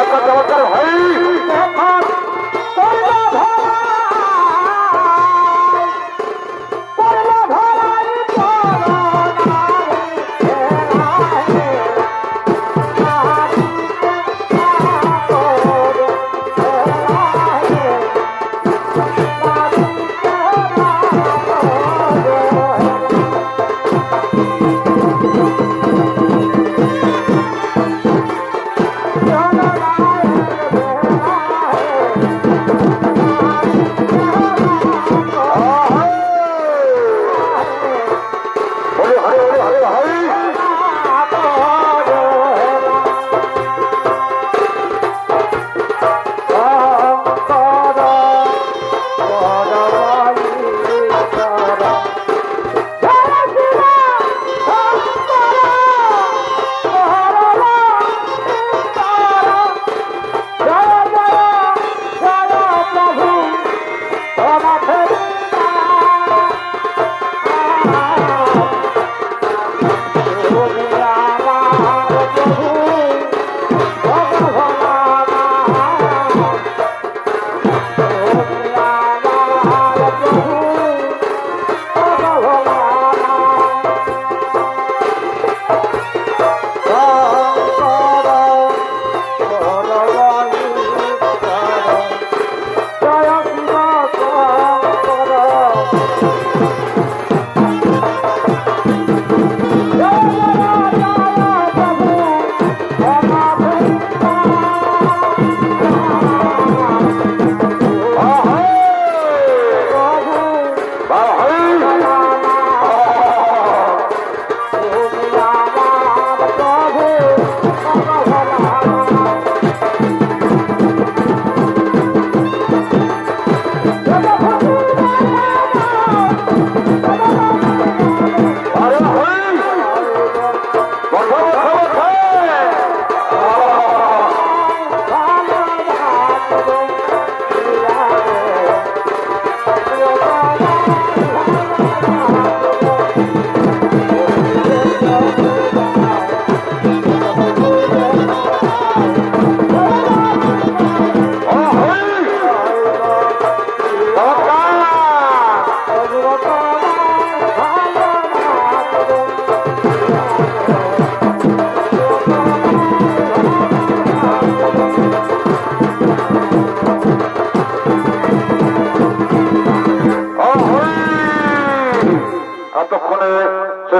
চমৎকার ভাই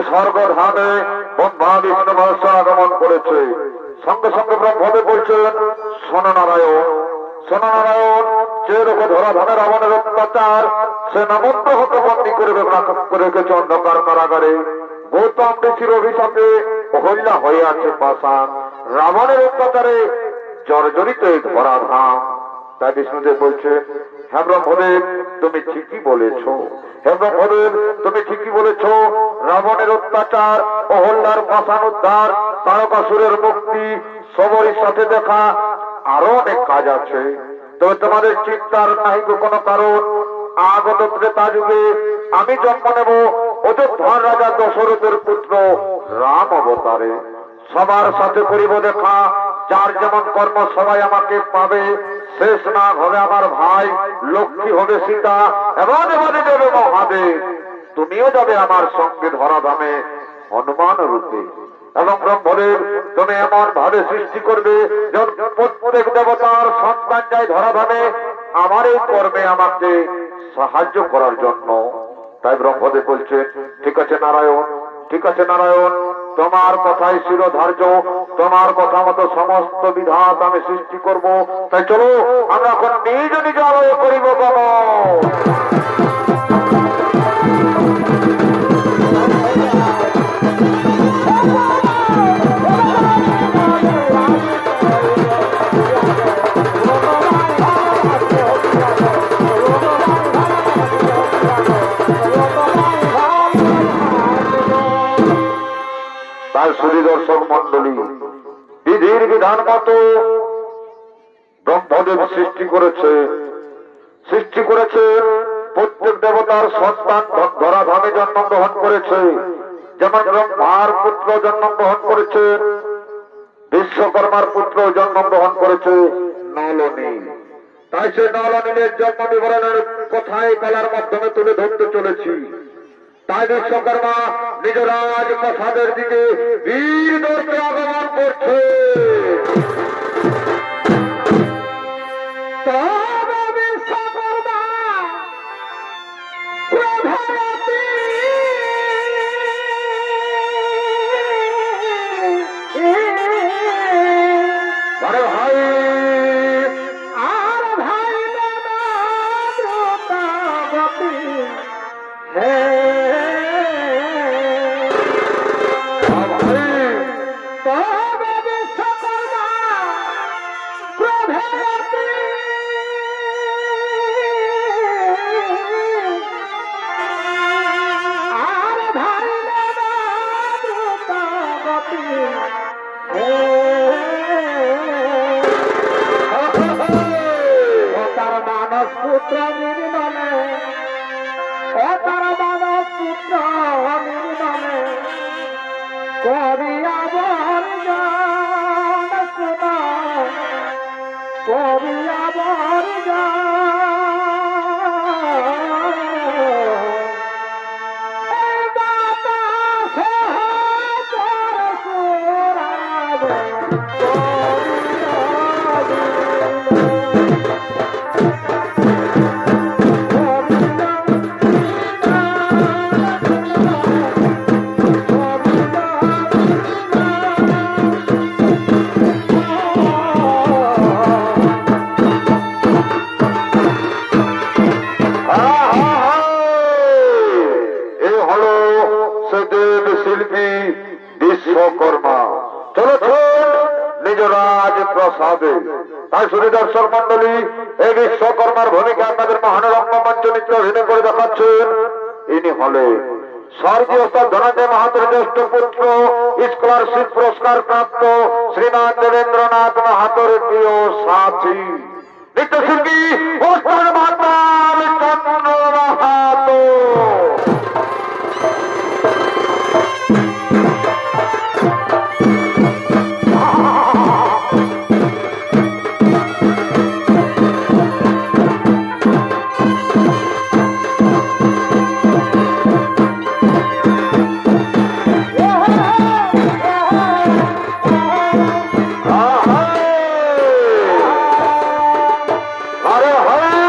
স্বর্গধামে ব্রহ্মা বিষ্ণু মহেশ্বর আগমন করেছে। সঙ্গে সঙ্গে ব্রহ্মদেব বলছেন, শোনো নারায়ণ, শোনো নারায়ণ, যে লোক ধরাধামে রাবণের অত্যাচার, সে নমন্ত হতে বন্দী করে রেখেছে অন্ধকার কারাগারে। গৌতম ঋষির অভিশাপে অহল্যা হয়ে আছে পাষাণ, রাবণের অত্যাচারে জর্জরিত এই ধরাধাম। তাই বিষ্ণুদেব বলছে, হ্যাঁ ব্রহ্মদেব, তুমি ঠিকই বলেছ, হে ব্রহ্মদেব, তুমি ঠিকই বলেছ। রাবণের অত্যাচার, অহল্যার পাষাণ উদ্ধার, তারকাসুরের মুক্তি, সবরীর সাথে দেখা, আরো অনেক কাজ আছে। তবে তোমাদের চিন্তার নাহি কোনো কারণ। আগত ত্রেতা যুগে আমি জন্ম নেব অযোধ্যার রাজা দশরথের পুত্র রাম অবতারে। সবার সাথে করিব দেখা, যার যেমন কর্ম সবাই আমাকে পাবে। শেষ না হবে আমার ভাই, লক্ষ্মী হবে সীতা, এমন এবারে যাবে মহাদেব। তুমিও যাবে আমার সঙ্গে ধরাধামে হনুমান রূপে। এবং ব্রহ্মদেব, তুমি এমন ভাবে সৃষ্টি করবে প্রত্যেক দেবতার সন্তান যায় ধরাধামে আমার এই কর্মে আমাকে সাহায্য করার জন্য। তাই ব্রহ্মদেব বলছে, ঠিক আছে নারায়ণ, ঠিক আছে নারায়ণ, তোমার কথাই শিরোধার্য, তোমার কথা মতো সমস্ত বিধাত আমি সৃষ্টি করব। তাই চলো আমরা এখন নিজ নিজ আলয় করিব গমন। তার সুধী দর্শক মন্ডলী, বিধির বিধান মতো ব্রহ্মদেব সৃষ্টি করেছে প্রত্যেক দেবতার সন্তান ধরাধামে জন্মগ্রহণ করেছে। যেমন ব্রহ্মার পুত্র জন্মগ্রহণ করেছেন, বিশ্বকর্মার পুত্র জন্মগ্রহণ করেছে নলনী। তাই সে নলনীর জন্ম বিবরণের কথাই কলার মাধ্যমে তুলে ধরতে চলেছি। তাই বিশ্বকর্মা নিজ রাজপ্রাসাদের দিকে বীর দর্পে আগমন করছে। আরে ভাই, আর ভাই হে তবে বিশ্বকর্মা প্রভেতি আর ভাই দ্রুতগতি হে তার মানস পুত্র নির্মলে, ও তার মানস পুত্র নির্মলে করিয়া বর্জন শোনা, করিয়া বিশ্বকর্মা চলেছেন নিজ রাজপ্রাসাদে। তাই শুধু দর্শক মন্ডলী, এই বিশ্বকর্মার ভূমিকা আপনাদের মহানরঙ্গ মঞ্চ নৃত্য অভিনয় করে দেখাচ্ছেন। ইনি হলেন স্বর্গীয় ধনঞ্জয় মাহাতোর জ্যেষ্ঠ পুত্র, স্কলারশিপ পুরস্কার প্রাপ্ত শ্রীমান দেবেন্দ্রনাথ মাহাতোর প্রিয় সাথী নৃত্যশিল্পী ওস্তাদ মাতাল চন্দ্র মাহাতো। আরে হরে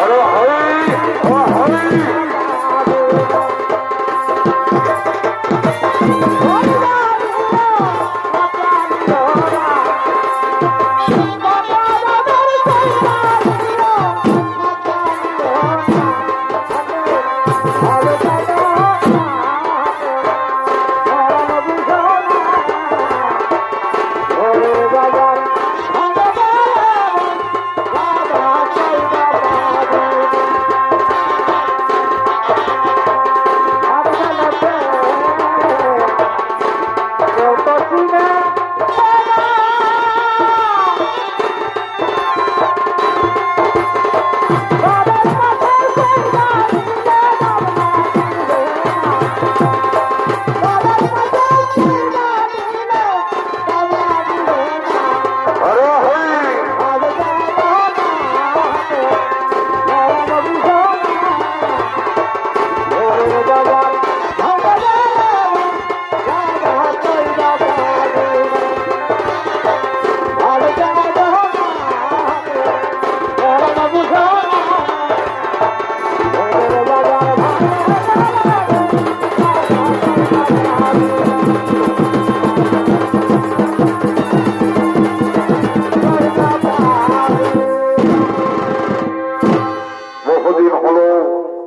আরে হই ও হই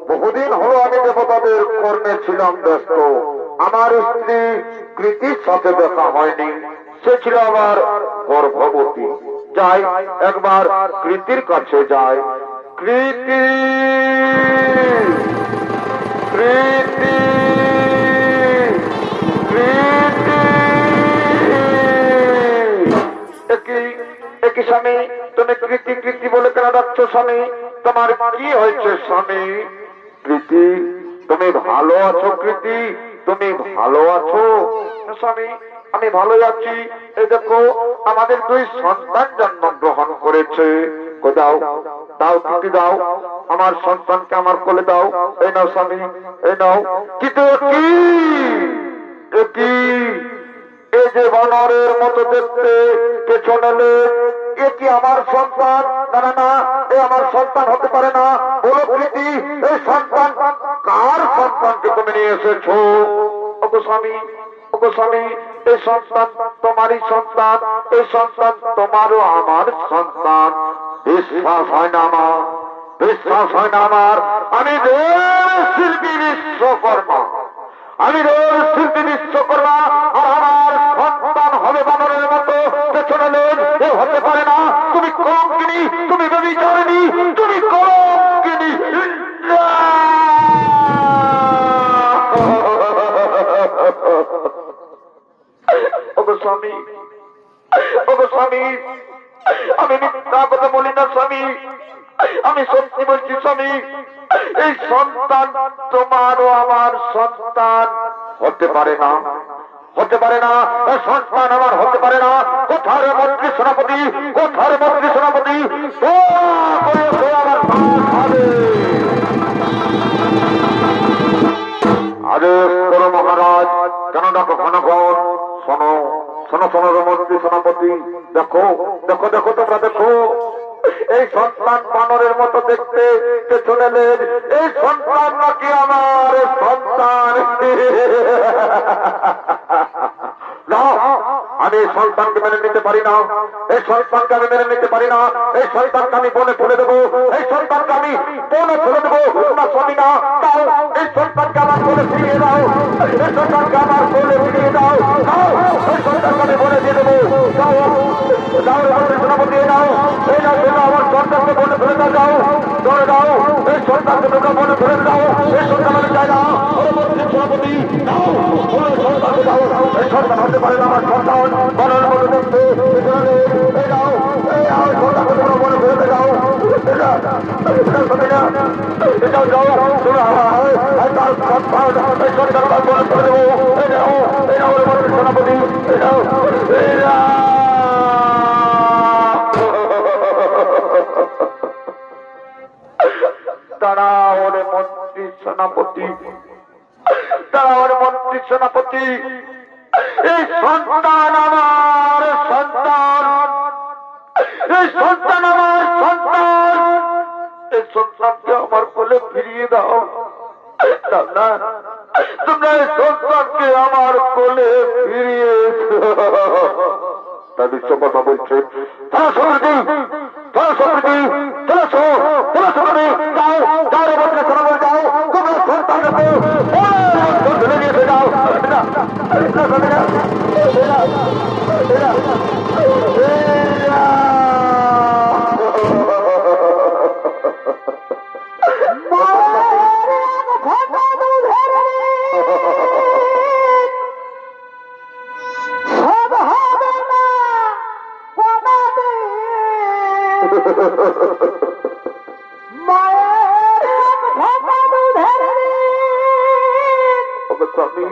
বহুদিন হলো আমি দেবতাদের কর্মে ছিলাম ব্যস্ত। আমার স্ত্রী কৃতির সাথে দেখা হয়নি, সে ছিল আমার গর্ভবতী। যাই একবার কৃতির কাছে যাই। কৃতি কৃতি কৃতি একই স্বামী, তুমি কৃতি কৃতি বলে কেন ডাকছ স্বামী? তোমার কি হয়েছে স্বামী? কৃতি তুমি ভালো আছো? কৃতি তুমি ভালো আছো? স্বামী আমি ভালো আছি। এই দেখো আমাদের 2 সন্তান জন্মগ্রহণ করেছে। দাও দাও কৃতি দাও, আমার সন্তানকে আমার কোলে দাও। এই নাও স্বামী, এই নাও। কিন্তু কি এই যে বানরের মতো দেখতে পেছনে এ কি আমার সন্তান? না না না, এ আমার সন্তান হতে পারে না। বলো কৃতি, এই সন্তান কার সন্তানকে তুমি নিয়ে এসেছো? ওগো স্বামী, ওগো স্বামী, এই সন্তান তোমারই সন্তান, এই সন্তান তোমারও আমার সন্তান। বিশ্বাস হয় না আমার, বিশ্বাস হয় না আমার। আমি শিল্পী বিশ্বকর্মা, আমি শিল্পী বিশ্বকর্মা, আর আমার সন্তান হবে বানরের মতো পেছনে লোক। এ হতে পারে না। তুমি কলঙ্কিনী, তুমি ব্যভিচারিণী, তুমি কলঙ্কিনী। ওগো স্বামী, ওগো স্বামী, আমি মিথ্যা কথা বলি না স্বামী, আমি সত্যি বলছি স্বামী। এই সন্তান তোমারও আমার সন্তান হতে পারে না, হতে পারে না। সন্তান আমার হতে পারে না। কোথার মন্ত্রী সেনাপতি, কোথার মন্ত্রী সেনাপতি? আদেশ করো মহারাজ। কেন ডাকো ঘনঘন? শোনো শোনো শোনো মন্ত্রী সেনাপতি, দেখো দেখো দেখো, তোমরা দেখো এই সন্তান বানরের মতো দেখতে পেছনে লেজ, এই সন্তান নাকি আমার সন্তান? না, আমি এই সন্তানকে মেনে নিতে পারি না, এই সন্তানকে আমি মেনে নিতে পারি না। এই সন্তানকে আমি বনে ফেলে দেবো, এই সন্তানকে আমি বনে ফেলে দেবো। না স্বামী না, দাও এই সন্তানকে আমার বলে ফিরিয়ে দাও, এই সন্তানকে আমার বলে ফিরিয়ে দাও। এই সন্তানকে আমি বলে দিয়ে দেবো। দাও দাও সেনাপতি, দাও এই দাও, তোমরা আমার সন্তানকে বলে ফেলে দাও। যাও ধরে দাও, এই সন্তানকে তোমরা বলে ফেলে দাও। এই সন্তান আমি চাই না। সেনাপতি দাও, সন্তানকে দাও। এই সন্তান হতে পারে না আমার সন্তান, বনের মতো দেখতে। এই দাও, এই সন্তানকে তোমরা বলে ফেলে দাও। যাও যাও, তোমরা তার সন্তান এই সন্তান বলে ফেলে দেবো। এই দাও, এই দাও সেনাপতি, এই দাও, এই দাও। দাঁড়াও রে মন্ত্রী সেনাপতি, দাঁড়াও রে মন্ত্রী সেনাপতি। এই সন্তান আমার সন্তান, এই সন্তান আমার সন্তান, এই সন্তানকে আমার কোলে ফিরিয়ে দাও। না, তোমরা এই সন্তানকে আমার কোলে ফিরিয়ে তার বিশ্ব কথা বলছে। তারা সরদি, তারা সরদি, তারা সরদি, যাও যাও রে বলছে, তারা বলে যাও তোমরা সন্তানকে ধরে নিয়ে এসে যাও। স্বামী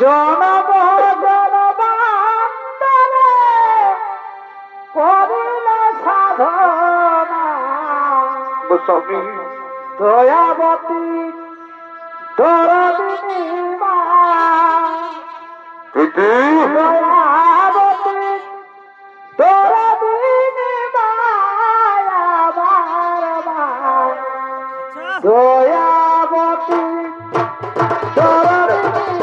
জনম জনবান্তরে করিল সাধনা, স্বামী দয়াবতী দরদিনী মা, প্রীতি দয়াবতী দরদিনী মায়া বারবার, দয়াবতী দরদিনী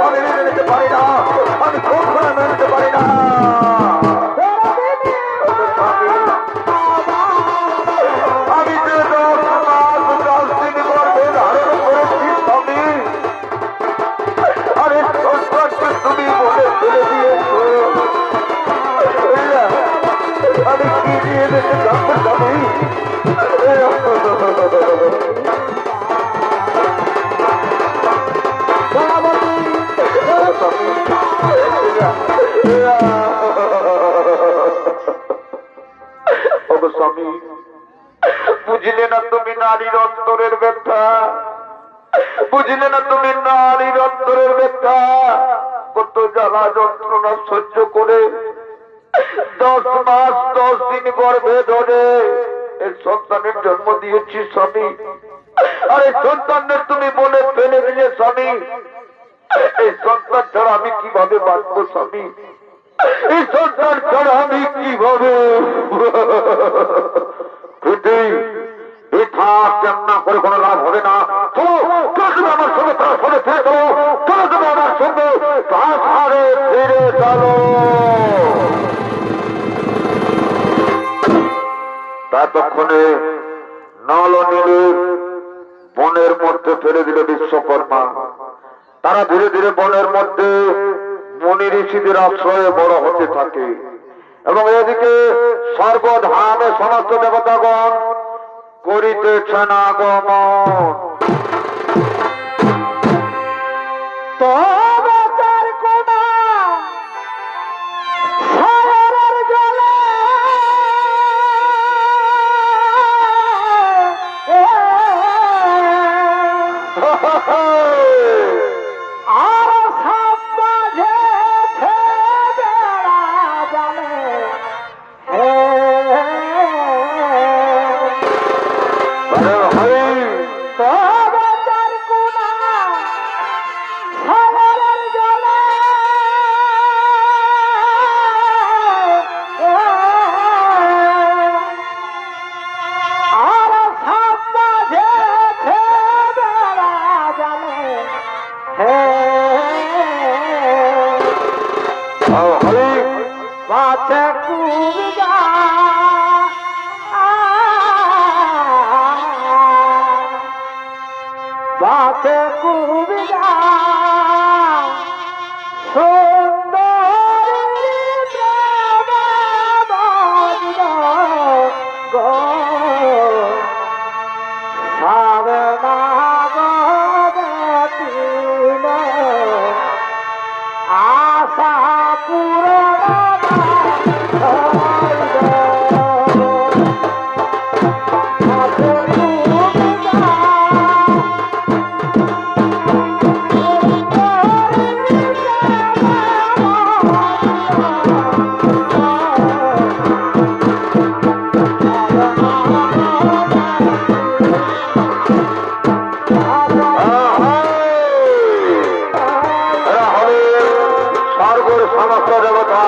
আমি মেনে নিতে পারি না, আমি খুব করে মেনে নিতে পারি না। আমি যে 10 মাস 10 দিন গর্ভে ধারণ করেছি স্বামী, আরে সন্তানকে তুমি বলে ফেলে দিয়েছ। আমি কি দিয়ে দেখে যাবো স্বামী? স্বামী বুঝলে না তুমি নারীর অন্তরের ব্যথা, বুঝলে না তুমি নারীর অন্তরের ব্যথা, কত জ্বালা যন্ত্রণা সহ্য করে 10 মাস 10 দিন গর্ভে ধরে এই সন্তানের জন্ম দিয়েছি স্বামী। আর এই সন্তানের তুমি বলে ফেলে দিলে স্বামী, এই সন্তান ছাড়া আমি কিভাবে বাঁচবো স্বামী? এই সন্তান ছাড়া আমি কিভাবে কান্না করে কোনো লাভ হবে না। আমার সঙ্গে তার সঙ্গে ফিরে চলো, তুমি আমার সঙ্গে পাহাড়ে ফিরে চলো। ততক্ষণে নল নীলে বনের মধ্যে ফেলে দিল বিশ্বকর্মা। তারা ধীরে ধীরে বনের মধ্যে মুনি ঋষিদের আশ্রয়ে বড় হতে থাকে এবং এদিকে স্বর্গধামে সমস্ত দেবতাগণ করিতেছেন আগমন। আছে কুবিরা সুন্দর গো সাবনা গদিল আশা পূরণ সমস্ত দেবতা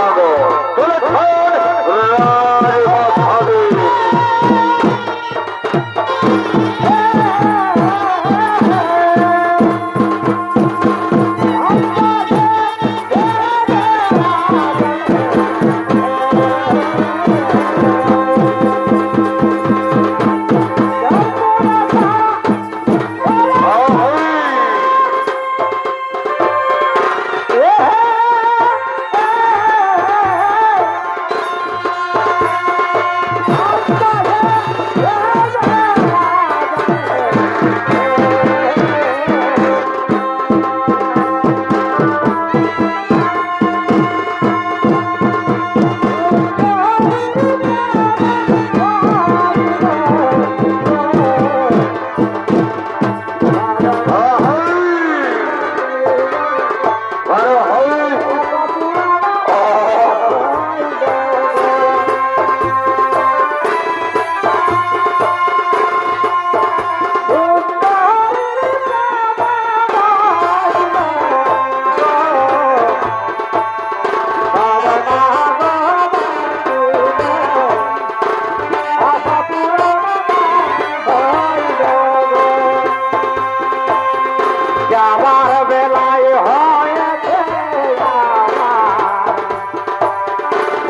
যাবার বেলায় হয়েছে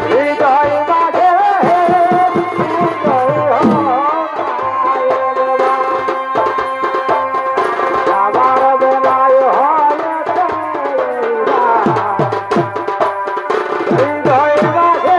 হৃদয় মাঝে যাবার বেলায় হয়েছে হৃদয় মাঝে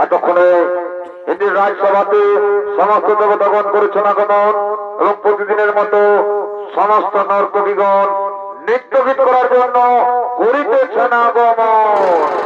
এতক্ষণে হিন্দির রাজসভাতে সমস্ত দেবতাগণ পরিচালনা এবং প্রতিদিনের মতো সমস্ত নর্তকীগণ নৃত্য গীত করার জন্য করিতেছেন আগমন।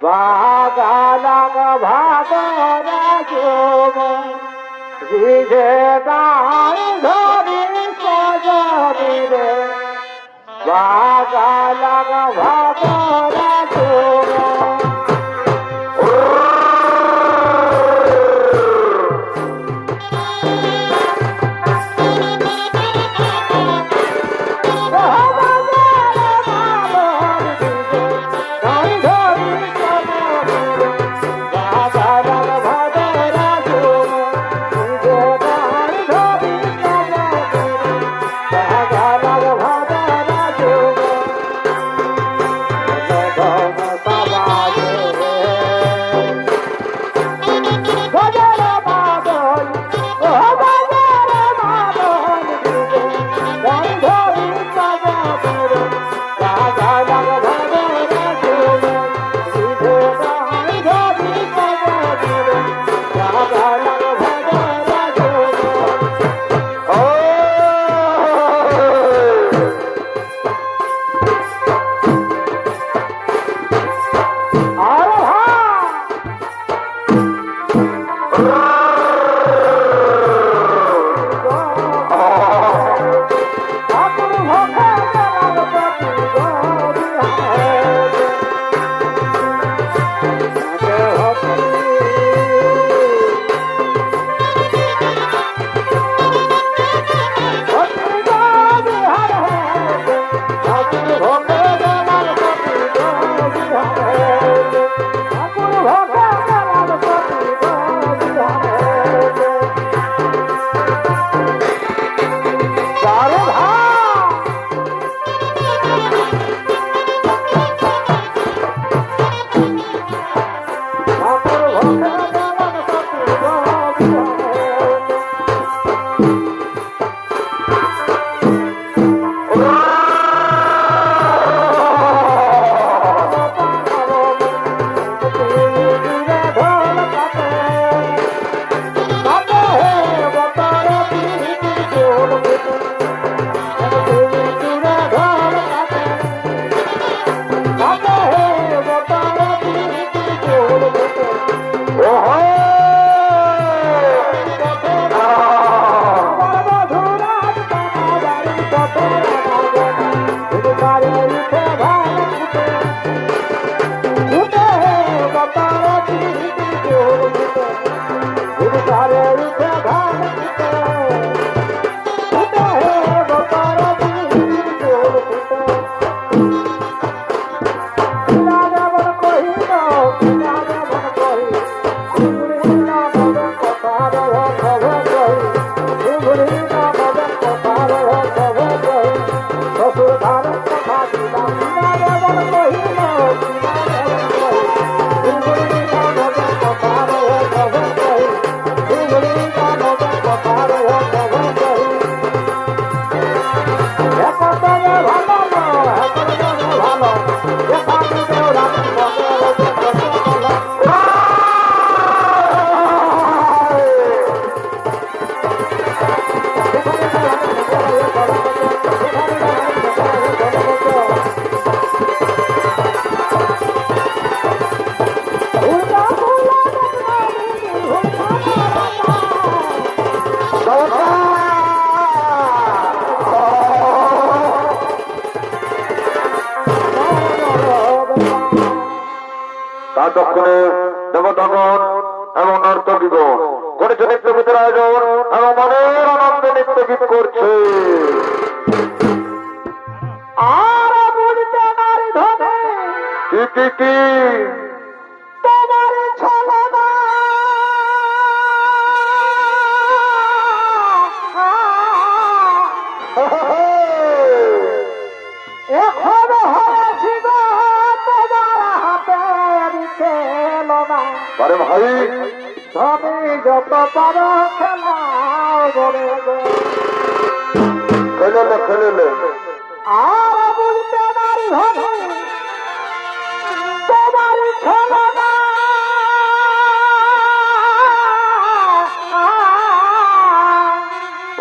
বাগালাগ ভাগরা বিজে দান ধরি সজনি রে বাগালাগ ভাগরা ততক্ষণে দেবতাগণ এবং নর্তকীগণ করেছে নৃত্য গীতের আয়োজন এবং মনের আনন্দে নৃত্য গীত করছে। আর বুঝতে নারী ধনে কি তোমার ছলনা বলে গো। খেলেলে খেলেলে আর বুঝতে নারী ধনে তোমার ছলনা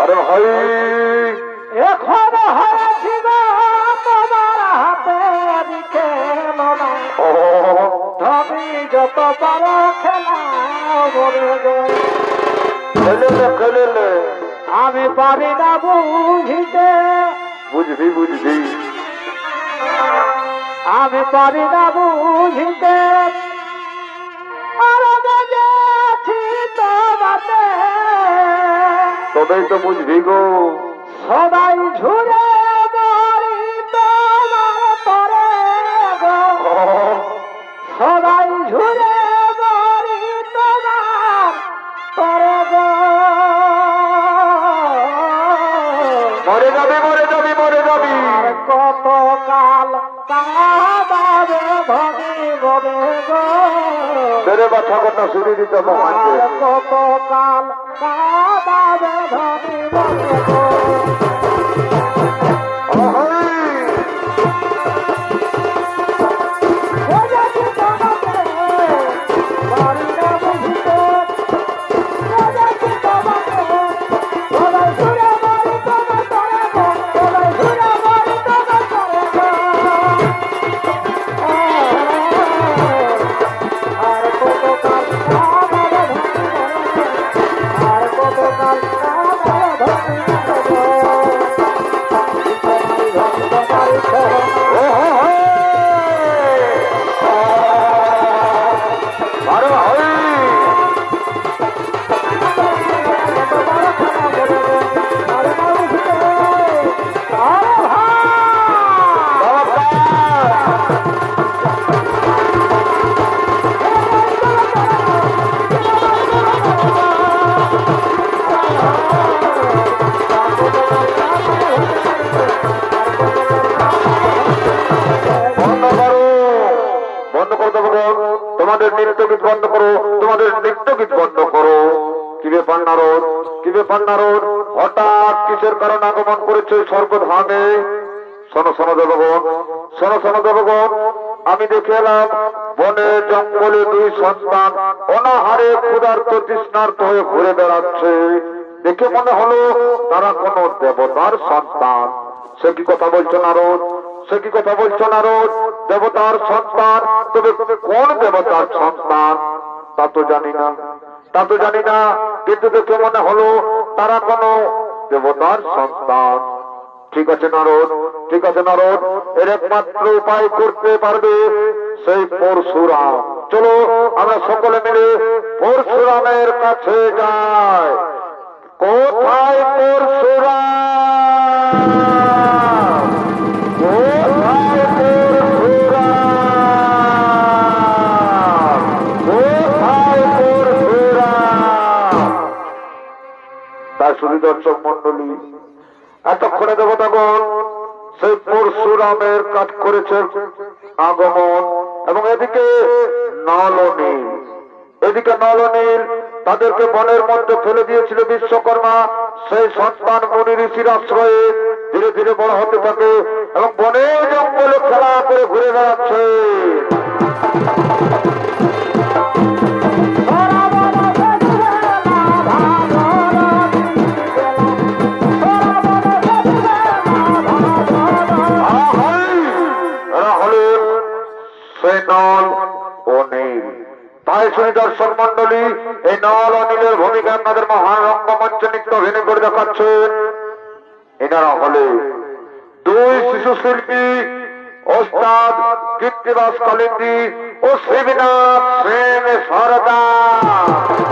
আরে ভাই এখন হয়েছি গো তোমার হাতে খেল না ও তুমি যত পারো খেলা বলে গো। খেলেলে খেলেলে আমি পারি না বুঝিতে বুঝবি বুঝবি আমি পারি না বুঝিতে আর বেজেছি তোমাতে তবেই তো বুঝবি গো সবাই ঝুড়ে মরি তোমার পরে গো। ও, সবাই ঝুড়ে মরি তোমার পরে গো। মরে যাবি মরে যাবি মরে যাবি আর কত কাল কাঁদাবে ধনী বলে গো। তেরে বাছা কথা শুনি দিতে মহানকে আর কত কাল কাঁদাবে ধনী বলে গো। বোঝাচ্ছি তোমাকে, পারি না বুঝিতে। বোঝাচ্ছি তোমাকে, সবাই ঘুরে মরি তোমার তরে গো। সবাই ঘুরে মরি তোমার তরে গো। আর কত কাল কাঁদাবে ধনী বলে গো। আর কত কাল কাঁদাবে ধনী বলে গো। তোমারই ছলনা আরে ভাই বন্ধ করো বন্ধ করে দেবো গো। তোমাদের নৃত্য গীত বন্ধ করো তোমাদের নৃত্য গীত বন্ধ করো কি ব্যাপার নারদ কি ব্যাপার নারদ হঠাৎ কিসের কারণে আগমন করেছে সর্বধামে শোনো শোনো দেবগণ শোনো শোনো দেবগণ আমি দেখে এলাম বনে জঙ্গলে দুই সন্তান অনাহারে ক্ষুধার্ত তৃষ্ণার্ত হয়ে ঘুরে বেড়াচ্ছে দেখে মনে হলো তারা কোন দেবতার সন্তান সে কি কথা বলছো নারদ সে কি কথা বলছো নারদ দেবতার সন্তান তবে কোন দেবতার সন্তান তা তো জানি না তা তো জানি না কিন্তু দেখে মনে হলো তারা কোন দেবতার সন্তান ঠিক আছে নারদ ঠিক আছে নারদ এর একমাত্র উপায় করতে পারবে সেই পরশুরাম চলো আমরা সকলে মিলে পরশুরামের কাছে যাই কোথায় পরশুরাম কোথায় পরশুরাম কোথায় পরশুরাম তার শুধু দর্শক মন্ডলী এতক্ষণে দেবতাগণ সেই পরশুরামের কাজ করেছে আগমন এবং এদিকে নলনীল তাদেরকে বনের মধ্যে ফেলে দিয়েছিল বিশ্বকর্মা সেই সন্তান মুনি ঋষির আশ্রয়ে ধীরে ধীরে বড় হতে থাকে এবং বনে জঙ্গলে খেলা করে ঘুরে বেড়াচ্ছে সেই নল ও নীল তাই শুনি দর্শক মন্ডলী এই নল ও নীলের ভূমিকা আপনাদের মহান রঙ্গমঞ্চ নৃত্য অভিনয় করে দেখাচ্ছেন এনারা হলে দুই শিশু শিল্পী ওস্তাদ কীর্তিবাস কালিন্দী ও শিবনাথ সেন সরদার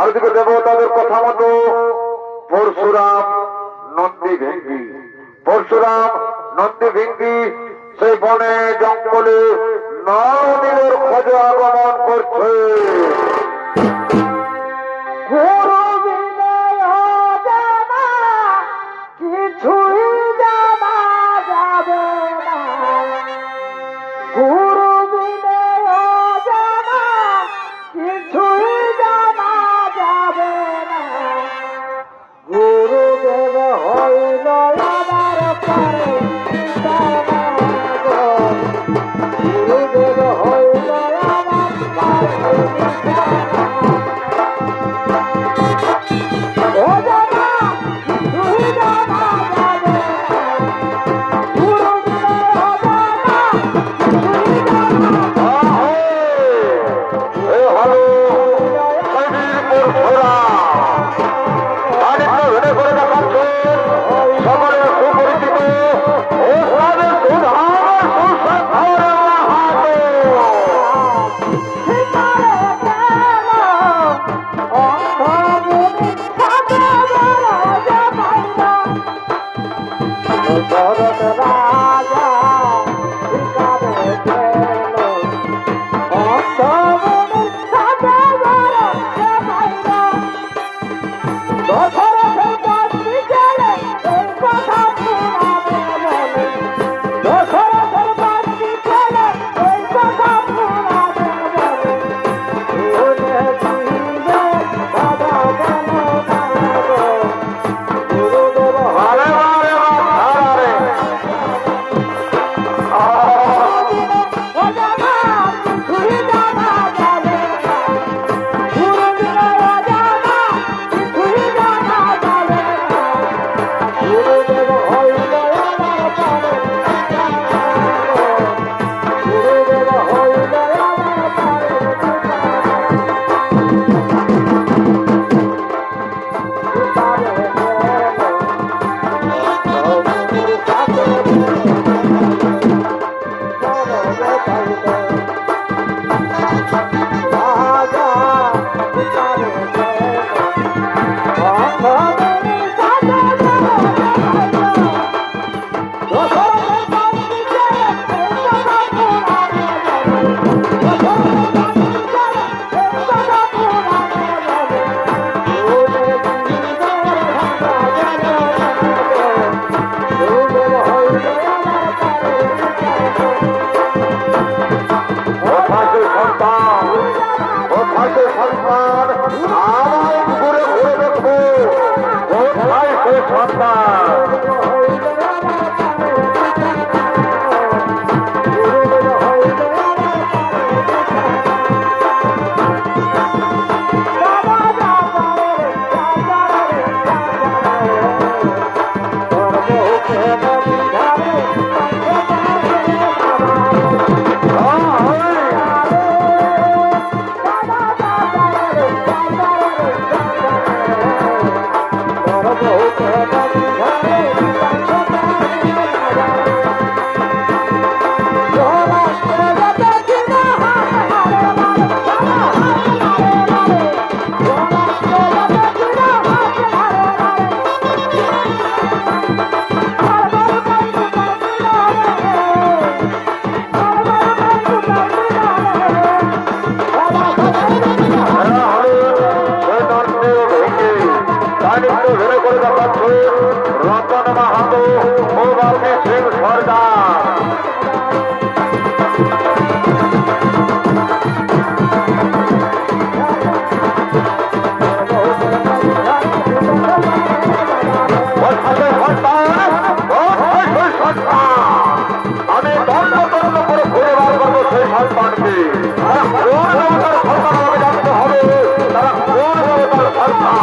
আরদিকে দেবতাদের কথা মতো পরশুরাম নন্দী ভেঙ্গি সেই বনে জঙ্গলে নরনীলের খোঁজে আগমন করছে। কিছুই জানা যাবে না, গুরু বিনে জানা কিছুই জানা যাবে না। গুরুদেব হইল আমার পরে গুরুদেব হইল আমার পরে সন্তান। রতন মাহাতো ও বাপি সিং সরকার। আমি দণ্ড তণ্ড করে ঘুরে বার করবো সেই সন্তানকে। তারা কোন দেবতার সন্তান আমাকে জানতে হবে, তারা কোন দেবতার সন্তান।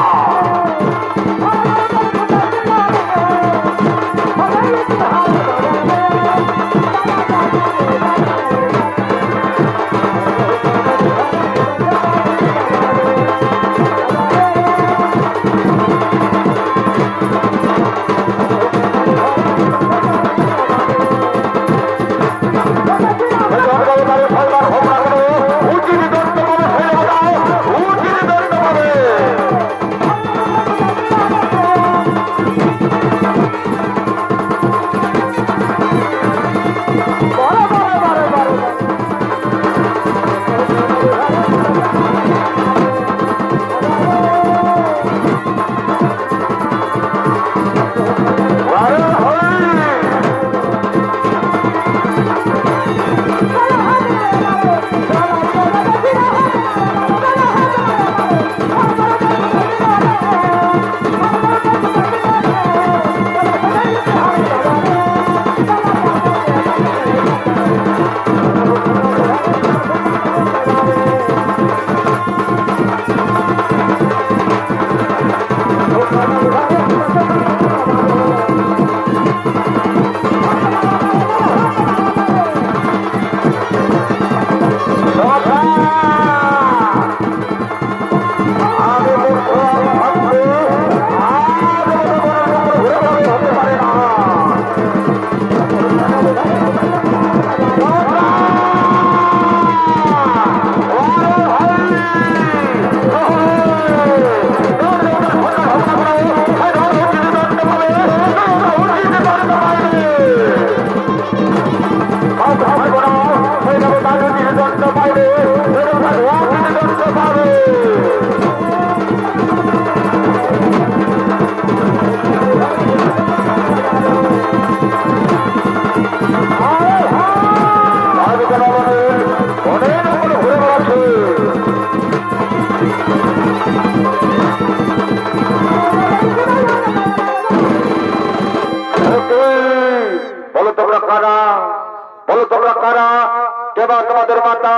তোমাদের মাতা,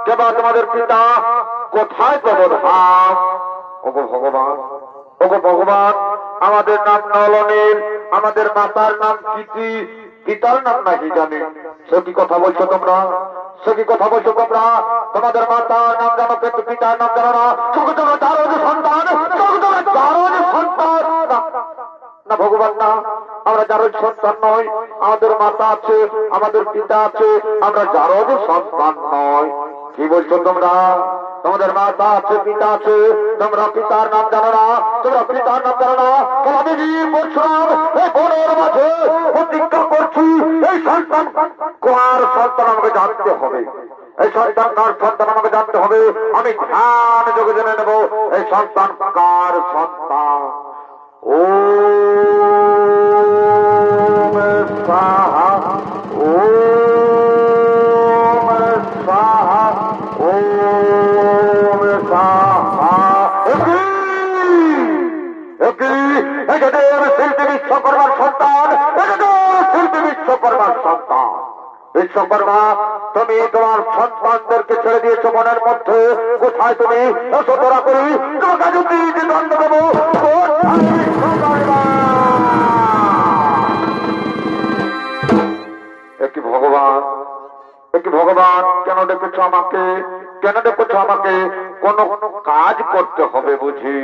কেবা তোমাদের পিতা, কোথায় তোমার ধাম? ওগো ভগবান, ওগো ভগবান, আমাদের নাম নলনীল, আমাদের মাতার নাম কীতি, পিতার নাম নাকি জানি। সে কি কথা বলছো তোমরা? সে কি কথা বলছো তোমরা? তোমাদের মাতার নাম জানো কিন্তু পিতার নাম জানো না। তোমরা যারো যে সন্তান, তোমরা যারো যে সন্তান না ভগবান না, আমরা যারো সন্তান নয়। আমাদের মাতা আছে, আমাদের পিতা আছে, আমরা যারো যে সন্তান নয়। কি বলছো তোমরা? তোমাদের মাতা আছে, পিতা আছে, তোমরা পিতার নাম জানো না, তোমরা পিতার নাম জানো না। আমি বলছিলাম এই বনের মাঝে প্রতিজ্ঞা করছি, এই সন্তান কার সন্তান আমাকে জানতে হবে। এই সন্তান কার সন্তান আমাকে জানতে হবে। আমি ধ্যান যোগে জেনে নেব এই সন্তান কার সন্তান। ও সাহা, ও সাহা, ও সাহা। শিল্পী বিশ্বকর্মা, তুমি তোমার সন্তানদেরকে ছেড়ে দিয়েছো মনের মধ্যে, কোথায় তুমি তোরা করি তোমাকে যদি দণ্ড দেবো, কোথায় বিশ্বকর্মা? একই ভগবান, একই ভগবান, কেন ডেকেছো আমাকে, কেন ডেকেছো আমাকে? কোন কাজ করতে হবে বুঝি?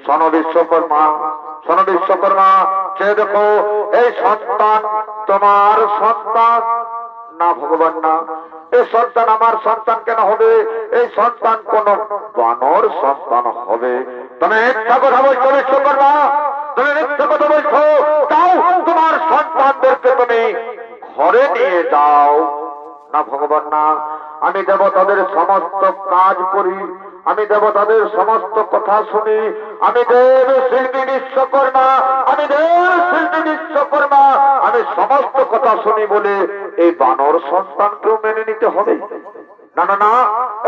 শোনো বিশ্বকর্মা, শোনো বিশ্বকর্মা, চেয়ে দেখো এই সন্তান তোমার সন্তান না ভগবান না, এই সন্তান আমার সন্তান কেন হবে? এই সন্তান কোন বানর সন্তান হবে? তুমি মিথ্যা কথা বলছো বিশ্বকর্মা, তুমি মিথ্যা কথা বলছো। তাও তোমার সন্তানদেরকে তুমি ঘরে নিয়ে যাও। না ভগবান না, আমি দেবতাদের সমস্ত কাজ করি, আমি দেবতাদের সমস্ত কথা শুনি, আমি দেব শিল্পী বিশ্বকর্মা, আমি দেব শিল্পী বিশ্বকর্মা, আমি সমস্ত কথা শুনি বলে এই বানর সন্তানকেও মেনে নিতে হবে? না না না,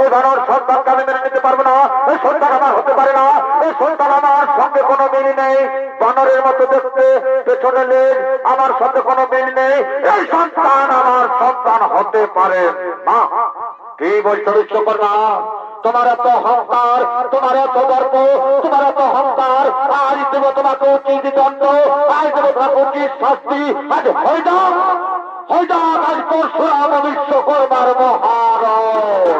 এই বানর সন্তানকে আমি মেনে নিতে পারবো না, এই সন্তান আমার হতে পারে না, এই সন্তান আমার সঙ্গে কোনো মিল নেই, বানরের মতো দেখতে, পেছনে লেজ, আমার সঙ্গে কোনো মিল নেই, এই সন্তান আমার সন্তান হতে পারে না। কি বলছো বিশ্বকর্মা? তোমার এত অহংকার, তোমার এত গর্ব, তোমার এত অহংকার, আজ দেবো তোমাকে উচিত দণ্ড, আজ দেবো তোমাকে উচিত শাস্তি, আজ হয়ে যাক, হয়ে যাক আজ পরশুরাম বিশ্বকর্মার মহারণ।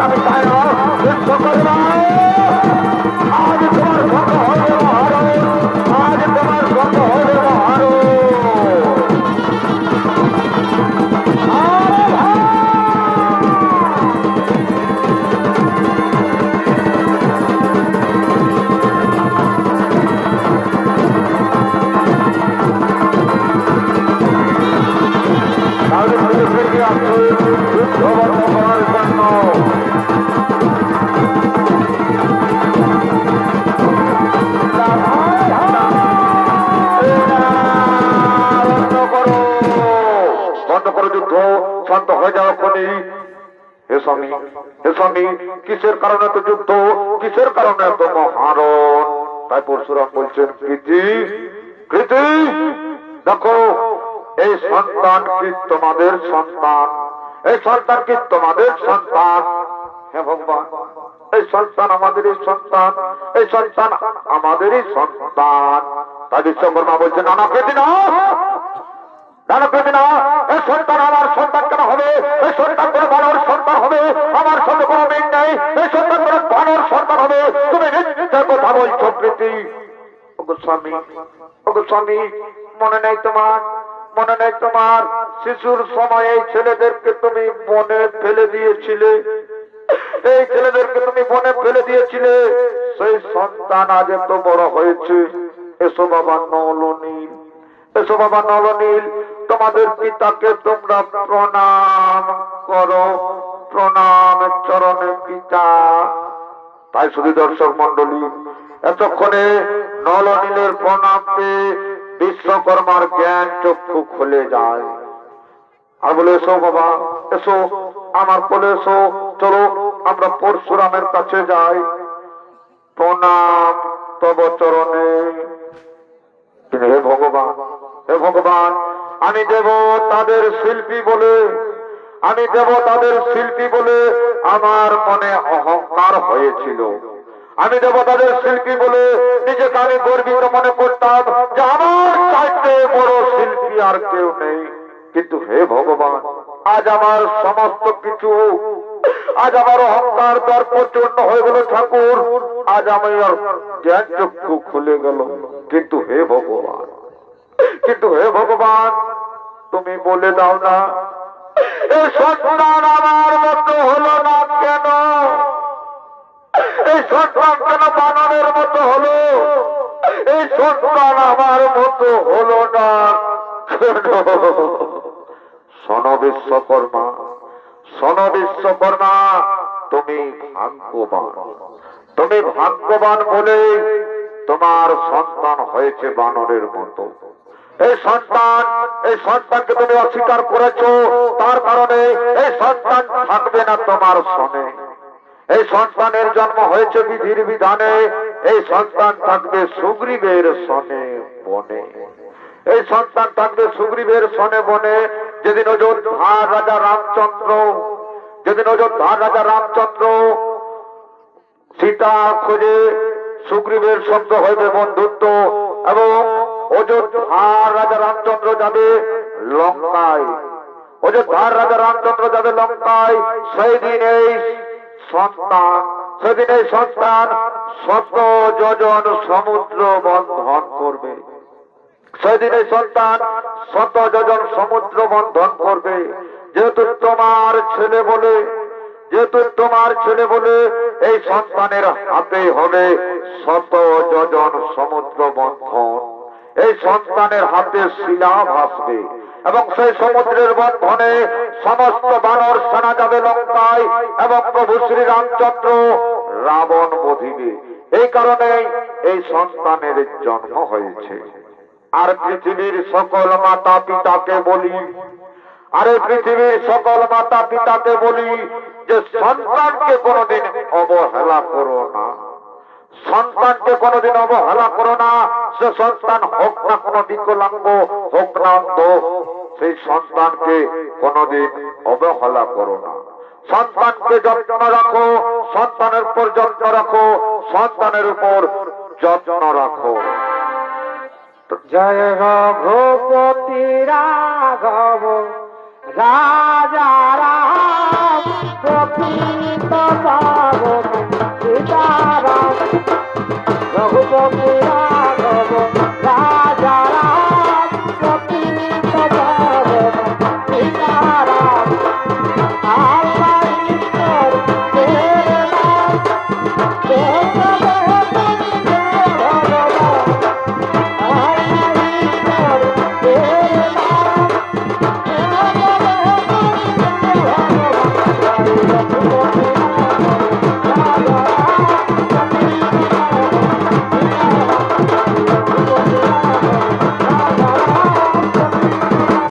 আমি চাই না বিশ্বকর্মা, আজ তোমার সঙ্গ হবে মহারণ, আজ তোমার সঙ্গ হবে মহারণ। তাহলে তুমি ফিরে আসো যুদ্ধ বন্ধ করার জন্য। বন্ধ করো যুদ্ধ, শান্ত হয়ে যাও এখনই। হে স্বামী, হে স্বামী, কিসের কারণে তো যুদ্ধ, কিসের কারণে তো মহারণ? তাই পরশুরাম বলছেন, কৃতি কৃতি, দেখো এই সন্তান কি তোমাদের সন্তান, এই সন্তান কি তোমাদের সন্তান? হে ভগবান, এই সন্তান আমাদেরই সন্তান, এই সন্তান আমাদেরই সন্তান। তাই বিশ্বকর্মা বলছেন, নানা কৃতি না, নানা কৃতি না, এই সন্তান আমার সন্তান কেন হবে? এই সন্তান কোনো বানর সন্তান হবে? আমার সঙ্গে কোনো মিল নেই, এই সন্তান কোনো বানর সন্তান হবে? তুমি মিথ্যা কথা বলছো কৃতি। ওগো স্বামী, ওগো স্বামী, মনে নেই তোমার, মনে নেই তোমার শিশুর সময় এই ছেলেদেরকে তুমি বনে ফেলে দিয়েছিলে, এই ছেলেদেরকে তুমি বনে ফেলে দিয়েছিলে, সেই সন্তান আজ এত বড় হয়েছে। এসো বাবা নলনীল, এসো বাবা নলনীল, তোমাদের পিতাকে তোমরা প্রণাম করো, প্রণাম চরণে পিতা। তাই শুধু দর্শক মন্ডলী, এতক্ষণে নলনীলের প্রণাম পেয়ে বিশ্বকর্মার জ্ঞান চক্ষু খুলে যায় আর বলে, এসো বাবা, এসো আমার কোলে এসো, চলো আমরা পরশুরামের কাছে যাই, প্রণাম তব চরণে। হে ভগবান, হে ভগবান, আমি দেব তাদের শিল্পী বলে, আমি দেব তাদের শিল্পী বলে আমার মনে অহংকার হয়েছিল, আমি দেবতাদের শিল্পী বলে নিজেকে আমি গর্বিত মনে করতাম যে আমার চাইতে বড় শিল্পী আর কেউ নেই। কিন্তু হে ভগবান, আজ আমার সমস্ত কিছু, আজ আমার অহংকার দর্প চূর্ণ হয়ে গেল ঠাকুর, আজ আমি আর জ্ঞান চক্ষু খুলে গেল। কিন্তু হে ভগবান, কিন্তু হে ভগবান, তুমি বলে দাও না, এই সন্তান আমার মতো হলো না কেন? এই সন্তান কেন বানরের মতো হলো? এই সন্তান আমার মতো হলো না কেন? শোনো বিশ্বকর্মা, শোনো বিশ্বকর্মা, তুমি ভাগ্যবান। তুমি ভাগ্যবান বলে তোমার সন্তান হয়েছে বানরের মতো। এই সন্তানকে তুমি অস্বীকার করেছো, তার কারণে এই সন্তান থাকবে না তোমার সনে। এই সন্তানের জন্ম হয়েছে বিধির বিধানে, এই সন্তান থাকবে সুগ্রীবের সনে বনে। এই সন্তান থাকবে সুগ্রীবের সনে বনে। যেদিন অযোধ্যার রাজা রামচন্দ্র, যেদিন অযোধ্যার রাজা রামচন্দ্র সীতা খোঁজে, সুগ্রীবের শব্দ হইবে বন্ধুত্ব, এবং অযোধ্যার রাজা রামচন্দ্র যাবে লঙ্কায়, অযোধ্যার রাজা রামচন্দ্র যাবে লঙ্কায়, সেই দিন এই সন্তান, সেদিন এই সন্তান 100 যোজন সমুদ্র বন্ধন করবে। সেদিন এই সন্তান 100 যোজন সমুদ্র বন্ধন করবে। যেহেতু তোমার ছেলে বলে, যেহেতু তোমার ছেলে বলে এই সন্তানের হাতে হবে 100 যোজন সমুদ্র বন্ধন। এই সন্তানের হাতে শিলা ভাসবে এবং সেই সমুদ্রের বন্ধনে সমস্ত বানর সেনা যাবে লঙ্কায় এবং প্রভু শ্রী রামচন্দ্র রাবণ বধিবে। এই কারণে এই সন্তানের জন্ম হয়েছে। আর পৃথিবীর সকল মাতা পিতাকে বলি, আরে পৃথিবীর সকল মাতা পিতাকে বলি যে সন্তানকে কোনোদিন অবহেলা করো না, সন্তানকে কোনোদিন অবহেলা করো না। সে সন্তান হোক না কোনো বিকলাঙ্গ, হোক না অন্ধ, সেই সন্তানকে কোনোদিন অবহেলা করো না। সন্তানকে যত্ন রাখো, সন্তানের উপর যত্ন রাখো, সন্তানের উপর যত্ন রাখো। জয় রঘুপতি রাঘব রাজা রাম প্রকৃত পাবন